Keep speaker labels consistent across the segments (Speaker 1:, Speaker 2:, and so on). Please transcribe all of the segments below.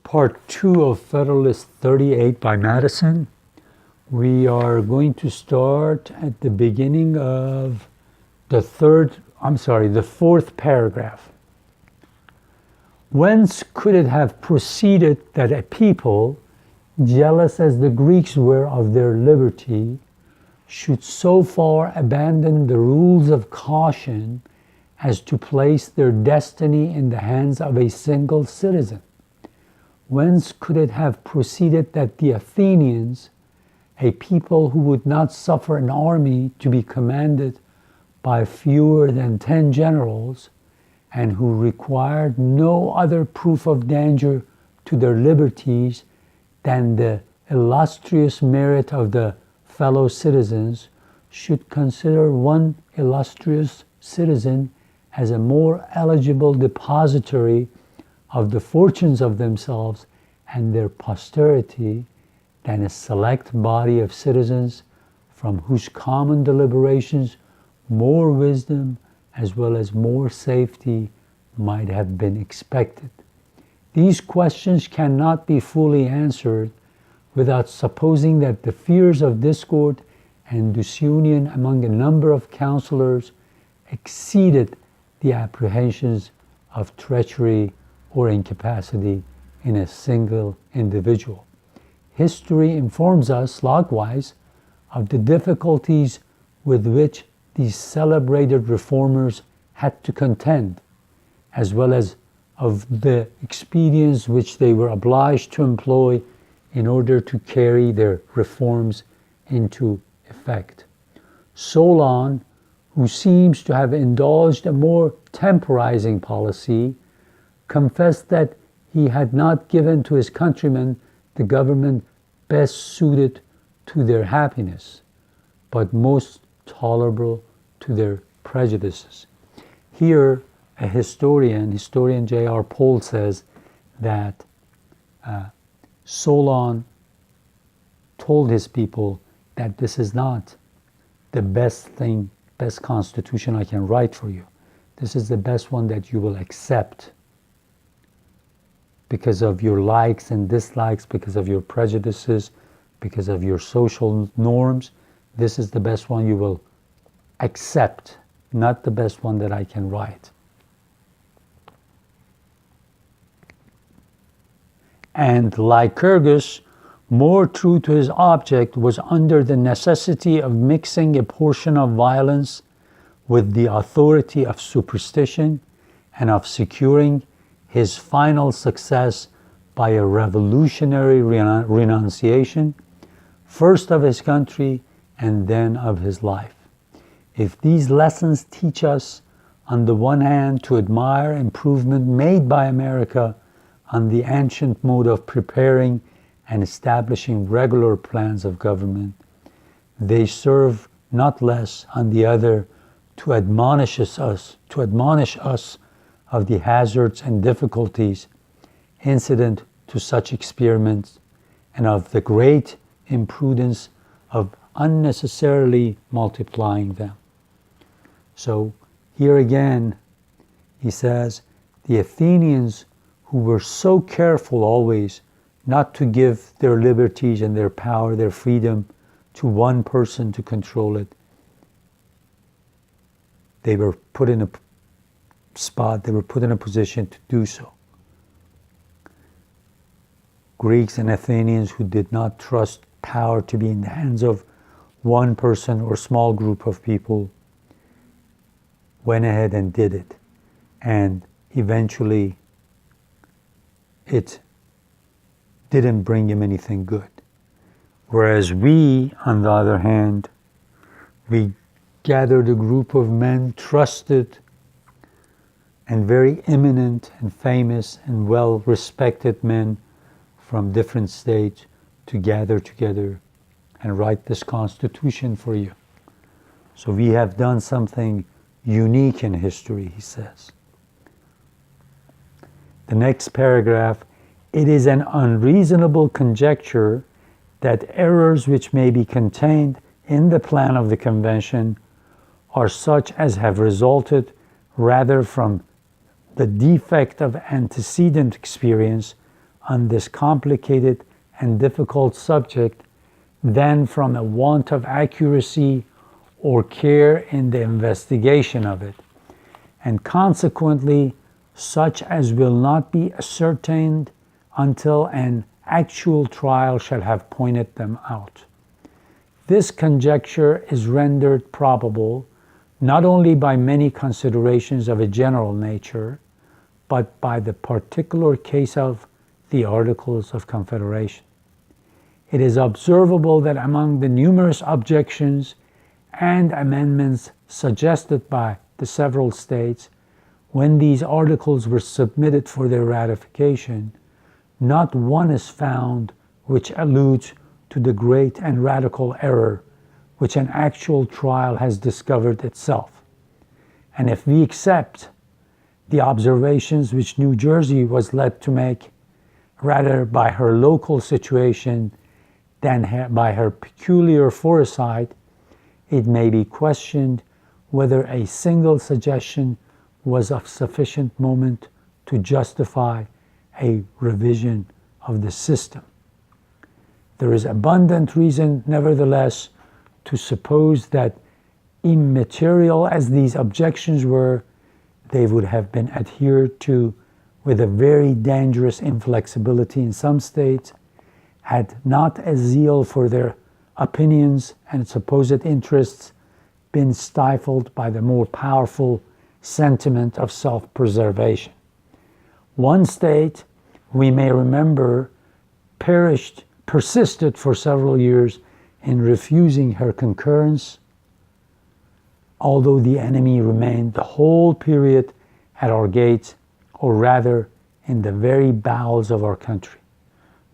Speaker 1: Part 2 of Federalist 38 by Madison. We are going to start at the beginning of the fourth paragraph. Whence could it have proceeded that a people, jealous as the Greeks were of their liberty, should so far abandon the rules of caution as to place their destiny in the hands of a single citizen? Whence could it have proceeded that the Athenians, a people who would not suffer an army to be commanded by fewer than 10 generals, and who required no other proof of danger to their liberties than the illustrious merit of the fellow citizens, should consider one illustrious citizen as a more eligible depository of the fortunes of themselves and their posterity than a select body of citizens from whose common deliberations more wisdom as well as more safety might have been expected. These questions cannot be fully answered without supposing that the fears of discord and disunion among a number of counselors exceeded the apprehensions of treachery or incapacity in a single individual. History informs us, likewise, of the difficulties with which these celebrated reformers had to contend, as well as of the expedients which they were obliged to employ in order to carry their reforms into effect. Solon, who seems to have indulged a more temporizing policy, confessed that he had not given to his countrymen the government best suited to their happiness, but most tolerable to their prejudices. Here, a historian J.R. Pohl, says that Solon told his people that this is not the best constitution I can write for you. This is the best one that you will accept because of your likes and dislikes, because of your prejudices, because of your social norms. This is the best one you will accept, not the best one that I can write. And Lycurgus, more true to his object, was under the necessity of mixing a portion of violence with the authority of superstition and of securing his final success by a revolutionary renunciation, first of his country and then of his life. If these lessons teach us, on the one hand, to admire improvement made by America on the ancient mode of preparing and establishing regular plans of government, they serve not less, on the other, to admonish us of the hazards and difficulties incident to such experiments, and of the great imprudence of unnecessarily multiplying them. So here again, he says, the Athenians, who were so careful always not to give their liberties and their power, their freedom, to one person to control it, they were put in a position to do so. Greeks and Athenians who did not trust power to be in the hands of one person or small group of people went ahead and did it. And eventually it didn't bring him anything good. Whereas we, on the other hand, we gathered a group of men, trusted and very eminent and famous and well-respected men from different states, to gather together and write this Constitution for you. So we have done something unique in history, he says. The next paragraph, it is an unreasonable conjecture that errors which may be contained in the plan of the convention are such as have resulted rather from the defect of antecedent experience on this complicated and difficult subject than from a want of accuracy or care in the investigation of it, and consequently such as will not be ascertained until an actual trial shall have pointed them out. This conjecture is rendered probable not only by many considerations of a general nature, but by the particular case of the Articles of Confederation. It is observable that among the numerous objections and amendments suggested by the several states, when these articles were submitted for their ratification, not one is found which alludes to the great and radical error which an actual trial has discovered itself. And if we accept the observations which New Jersey was led to make, rather by her local situation than by her peculiar foresight, it may be questioned whether a single suggestion was of sufficient moment to justify a revision of the system. There is abundant reason, nevertheless, to suppose that immaterial as these objections were, they would have been adhered to with a very dangerous inflexibility in some states, had not a zeal for their opinions and supposed interests been stifled by the more powerful sentiment of self-preservation. One state, we may remember, persisted for several years in refusing her concurrence, although the enemy remained the whole period at our gates, or rather in the very bowels of our country.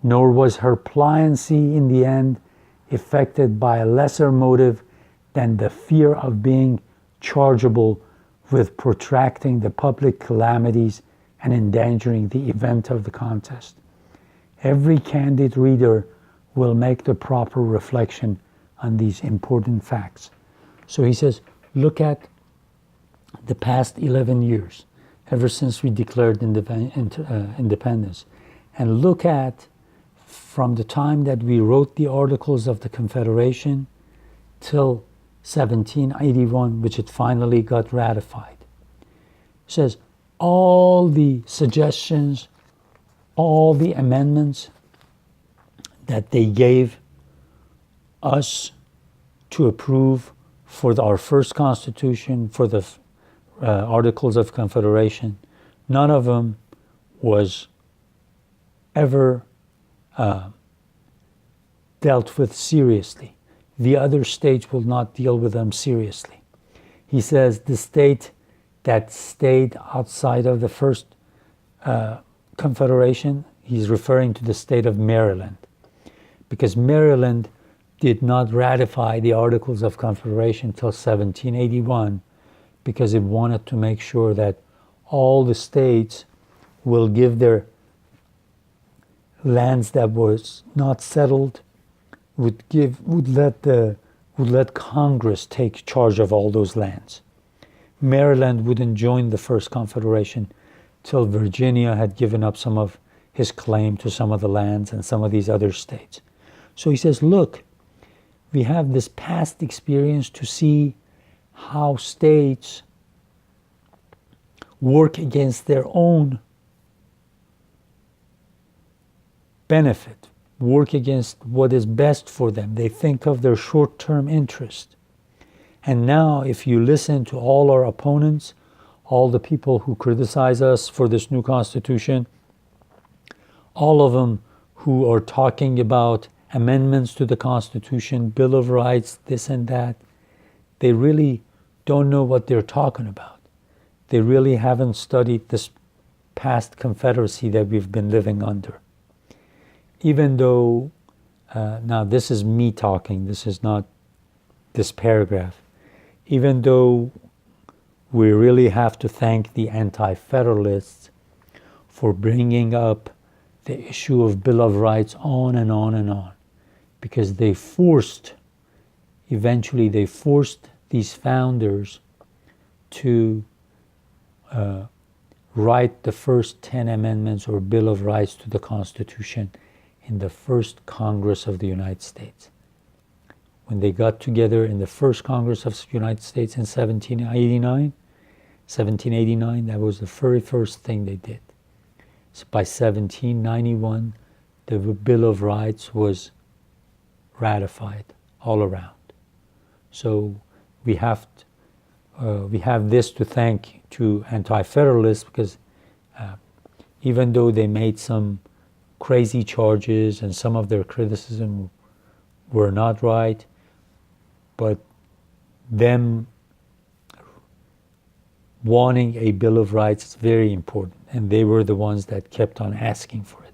Speaker 1: Nor was her pliancy in the end effected by a lesser motive than the fear of being chargeable with protracting the public calamities and endangering the event of the contest. Every candid reader will make the proper reflection on these important facts. So he says, look at the past 11 years, ever since we declared independence, and look at from the time that we wrote the Articles of the Confederation till 1781, which it finally got ratified. It says, all the suggestions, all the amendments that they gave us to approve for our first Constitution, for the Articles of Confederation, none of them was ever dealt with seriously. The other states will not deal with them seriously. He says the state that stayed outside of the first Confederation, he's referring to the state of Maryland, because Maryland did not ratify the Articles of Confederation until 1781, because it wanted to make sure that all the states will give their lands that was not settled, would let Congress take charge of all those lands. Maryland wouldn't join the first Confederation till Virginia had given up some of his claim to some of the lands and some of these other states. So he says, look, we have this past experience to see how states work against their own benefit, work against what is best for them. They think of their short-term interest. And now, if you listen to all our opponents, all the people who criticize us for this new Constitution, all of them who are talking about amendments to the Constitution, Bill of Rights, this and that, they really don't know what they're talking about. They really haven't studied this past Confederacy that we've been living under. Even though, now this is me talking, this is not this paragraph, even though we really have to thank the anti-federalists for bringing up the issue of Bill of Rights on and on and on, because eventually they forced these founders to write the first 10 amendments or Bill of Rights to the Constitution in the first Congress of the United States. When they got together in the first Congress of the United States in 1789, that was the very first thing they did. So by 1791, the Bill of Rights was ratified all around. So we have this to thank to anti-federalists, because even though they made some crazy charges and some of their criticism were not right, but them wanting a Bill of Rights is very important, and they were the ones that kept on asking for it.